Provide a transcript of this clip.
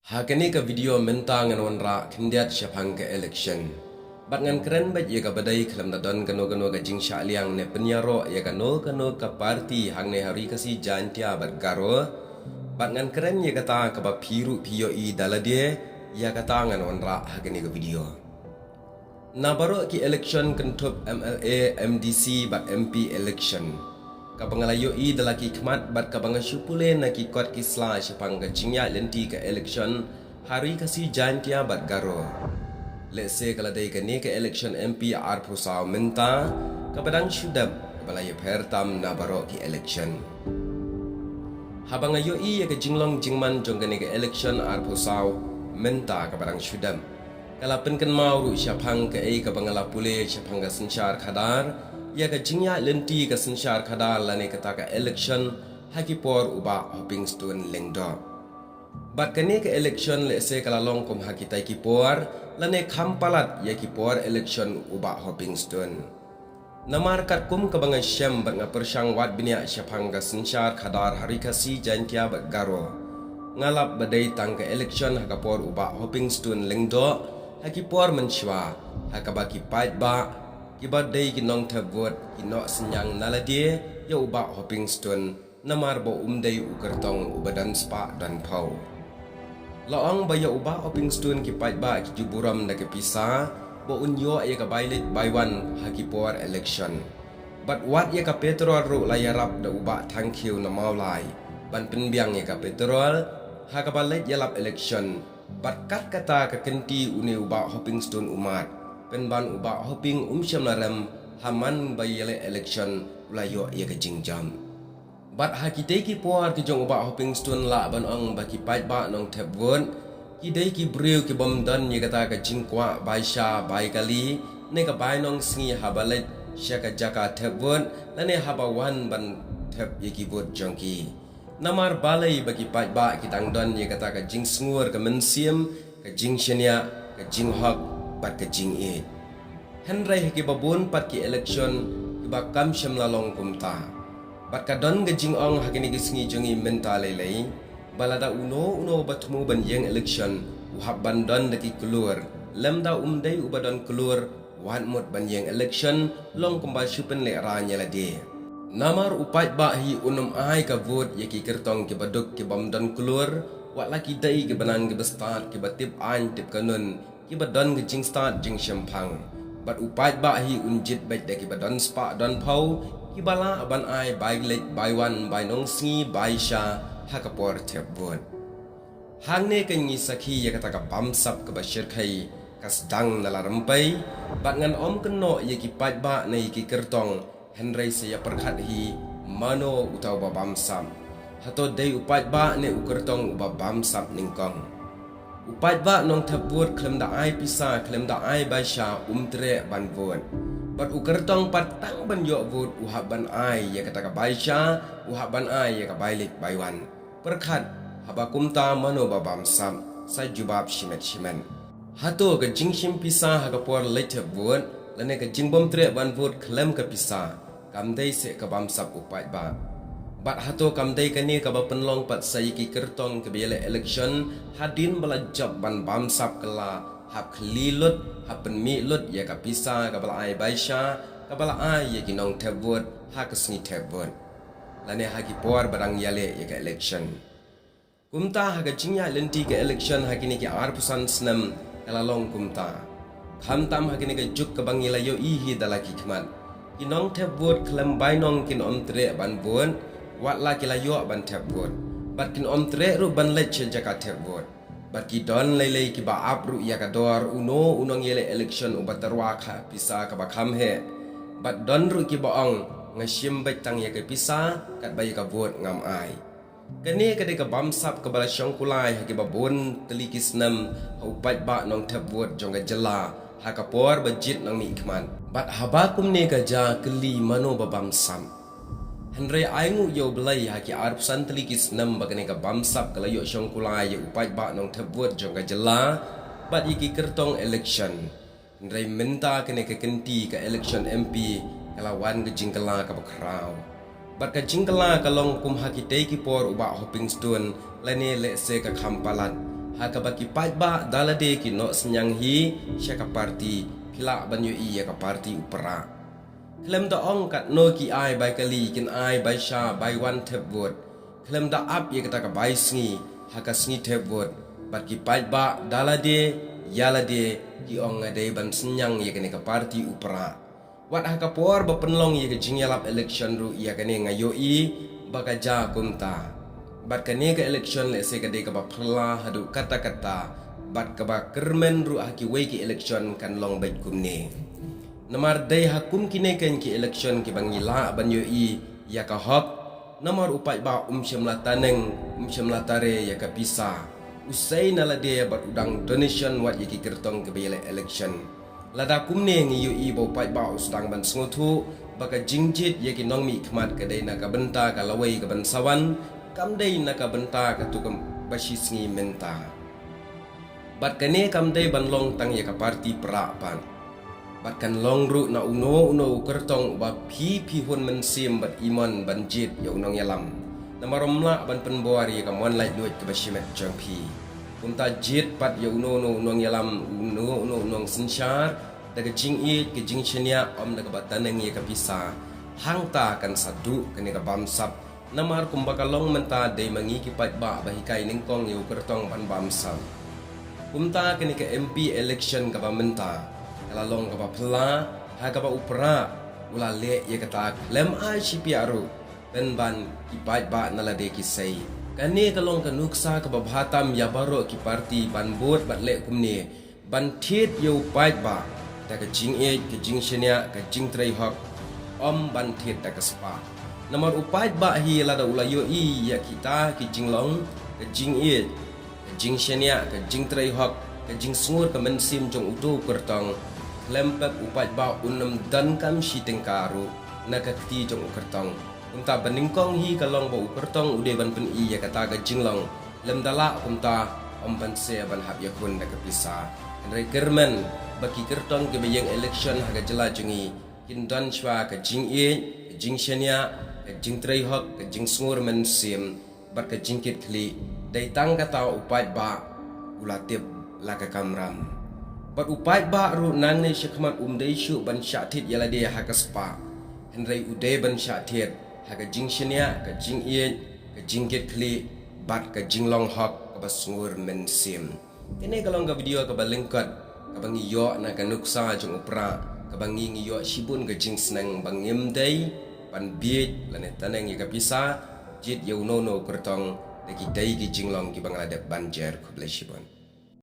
Hakani ka video mentang ngan wanra kindiat syapang ke election. Bat ngan keren bat ye ka badai kelam da don gano ka jing sya liang ne penyaro ye ka no ka parti hang ne hari kasi jantia bat garo. Bat ngan keren ye kata ka ba piru piyo I daladie ya kata ngan wanra hakani ka video. Na baro ki election kentup MLA MDC bat MP election. Kabangalayo I dalaki khmat bat kabanga syupule na ki kot ki sla syapang ka jingya lenti ka election hari kasi jantia bat garo. Let's say kaladai ka ni ka election MP ar pusaw menta kabadang syudab kabalayo pertam na baro ki election. Habangayo I ya ka jinglong jingman jong ka ni ka election ar pusaw menta kabadang syudab. Kalapen kan mau ru syapang ka ai kabangala pule syapang ka sensyar khadar ya ka jingya lenti ka sensyar khadar lane kata ka election hakipor uba hopping stone lengdo. Bat kani ka election le se kalalong kum hakitai kipor lane khampalat ya kipor election uba hopping stone. Namar kat kum ka bangai syam bat nga persyang wat binia syapang ka sensyar khadar hari kasi jantia bat garo. Ngalap badai tang ka election hakapor uba hopping stone lengdo hakipor mensywa hakabaki pait ba kibat day kinong tabot kinok senyang naladie ya ubak hopping stone namar bo umday ukertong ubadan spa dan pau. Laong baya ubak hopping stone kipat ba kijuburam na kipisa bo unyo ya ka bailit baywan hakipor election. But what ya ka petrol ru layarap da ubak tangkiw na maulay ban penbiang ya ka petrol hakabalit yalap election. But kat kata ka kenti uni ubak hopping stone umat penban ubak hopping syam laram haman bayele election ulayo ia ke jingjam. Bat hakite ki puar ki jong ubak hopping stone la ban ong baki pait ba nong tap won ki dei ki breu ki bom dan ye kata ka jingkwa bai sha bai kali ne ka bai nong sngi habalet sha ka jaka tap won la ne habawan ban tap ye ki bot jongki. Namar balai baki pait ba ki tang dan ye kata ka jing sngur ka mensiam ka jing shenia ka jing hok pat ke jing e. Henry ki babun pat ki election ki bakam syam lalong kumta. Pat ka don ke jing ong hakini ki sngi jongi menta lelei balada uno batmu ban yeng election uhab bandon daki keluar lemda umdai ubadon keluar wan mut ban yeng election long kumbal syupen le ranya lade. Namar upat ba hi unum ai ka vote yaki kertong ki baduk ki bamdon keluar wat laki dai ki banang ki bestat ki batip an tip kanun ki badon ke jing start jing syampang. Bat upat ba hi unjit baik daki badon spa don pau ki bala aban ai bai lek bai wan bai nong sngi bai sha hakapor tep bot. Hang ne ka ngi sakhi ya kata ka bamsap ka bashir khai kasdang nala rempai bat ngan om keno ya ki pat ba nei ki kertong Henry saya perkhat hi mano utau ba bamsam hato dei upat ba ne ukertong ba bamsap ningkong. Upat ba nong tabut klem da ai pisa klem da ai baisha umtre ban vot. Bat ukertong patang ban yo vot uhab ban ai ya kata ka baisha uhab ban ai ya ka bailik baiwan. Perkhat habakum ta mano babam sam sa jubab shimet. Hato ka jingshim pisa hakapor late vot lane ka jingbom tre ban vot klem ka pisa kamdai se ka bamsap upat ba. Bat hato kamdai kani ka bapenlong pat sayiki kertong ke biele election hadin bala job ban bamsap kala hap khlilut hap penmi lut ya ka pisa ka bala ai baisha ka bala ai ya kinong tebot ha ka sngi tebot lane ha ki por barang yale ya ka election kumta ha ka jingya lenti ka election ha kini ki ar pusan snam kala long kumta khamtam ha kini ka juk ka bangila yo ihi dalaki khmat kinong tebot klem bainong kin om tre ban bon wat la kila yo ban tap bot bat kin om tre ru ban lech jaka tap bot bat ki don lele ki ba ap ru ya ka dor unong yele election ubatarwa kha pisa ka ba kham he bat don ru ki ba ong ngashim bet tang ya ka pisa kat ba ya ka bot ngam ai kani ka de ka bamsap ka bala syong kulai ha ki ba bon teliki snam upat ba nong tap bot jong ka jela ha ka por bajit nang mi ikman bat habakum ne ka ja keli mano ba bamsam Henry aingu yo belai haki arpsan telikis nam bagane ka bamsap kalayo syong kulai ya upai ba nong tebut jong ka jela bat iki kertong election Henry minta kene ka kenti ka election MP kalawan ke jingkala ka bakrau bat ka jingkala kalong kum haki tei ki por uba hopping stone lane le se ka khampalat haka baki pajba dalade ki no senyang hi syaka parti pila banyu iya ka parti upara klem da ong kat no ki ai bai kali kin ai bai sha bai wan tep vot klem da ap ye kata ka bai sngi haka sngi tep vot baki pajba dalade yalade ki ong ade ban senyang ye kene ka parti upara wat haka por ba penlong ye ke jingyalap election ru ia kene ngayo i baka ja kumta bat kane ke election le se kade ka ba phla hadu kata-kata bat ka ba kermen ru haki we ki election kan long bait kumne namar dai hakum kine kan ki election ki bangila banyo i ya ka hok namar upai ba syamla taneng syamla tare ya ka pisa usai nala de bat udang donation wat ye ki kertong ke bele election lada kumne ngi yu i bo pai ba usdang ban sngotu baka jingjit ye ki nong mi khmat ka dai na ka benta ka lawai ka ban sawan kam dai naka benta ka tukam bashi sngi menta bat kane kam dai ban long tang ya ka parti pra pan bat kan long ru na uno kertong ba phi hun men sim bat iman ban jit ya unong yalam namaromla ban penboar ya ka mon lai duit ka bashimet jang phi kumta jit pat ya unong yalam unong sinchar daga jing i ke jing chenia om daga bataneng ya ka pisa hangta kan sadu kane ka bamsap namar kumbakalong menta day mangi kipat ba bahikai ningkong yu kertong ban bamsam kumta kini ke MP election ka ba menta kalalong ka ba pla ha ka ba upra ula le ye kata lem ai sipiaru ben ban kipat ba nalade kisai kani kalong ka nuksa ka ba bhatam ya baro ki parti ban bot bat le kumni ban thit yu pat ba ta ka jing e ke jing shenia ka jing trai hok om ban thit ta ka spa namar upai ba hi lada ulayo i ya kita ki jinglong ke jing i ke jing shenia ke jing trai hok ke jing sungur ke mensim jong utu kertong lempep upai ba unam dan kam shi tengkaru na ka ti jong kertong kumta baningkong hi kalong ba kertong ude ban pen i ya kata ke jinglong lem dala kumta om ban se ban hab ya kun na ka pisa re kermen baki kertong ke bayang election haga jela jungi kindan shwa ke jing i ke jing shenia jing trai hok ke jing sungur men sim bar ke jingkit kli dai tang kata upai ba ulatip la ka kamram bat upai ba ru nang ne shikmat dai shu ban shathit yala de hakaspa henrai ude ban shathit ha ke jing shenia ke jing ie ke jingkit kli bat ke jing long hok ke basungur men sim kene kalong ka video ka balengkat ka bangi yo na ka nuksa jong upra ka bangi ngi yo shibun ke jing snang bangim dai pan biet lane taneng ya kapisa jit ya uno kertong dagi dai ki jinglong ki bangala de banjer kubleshibon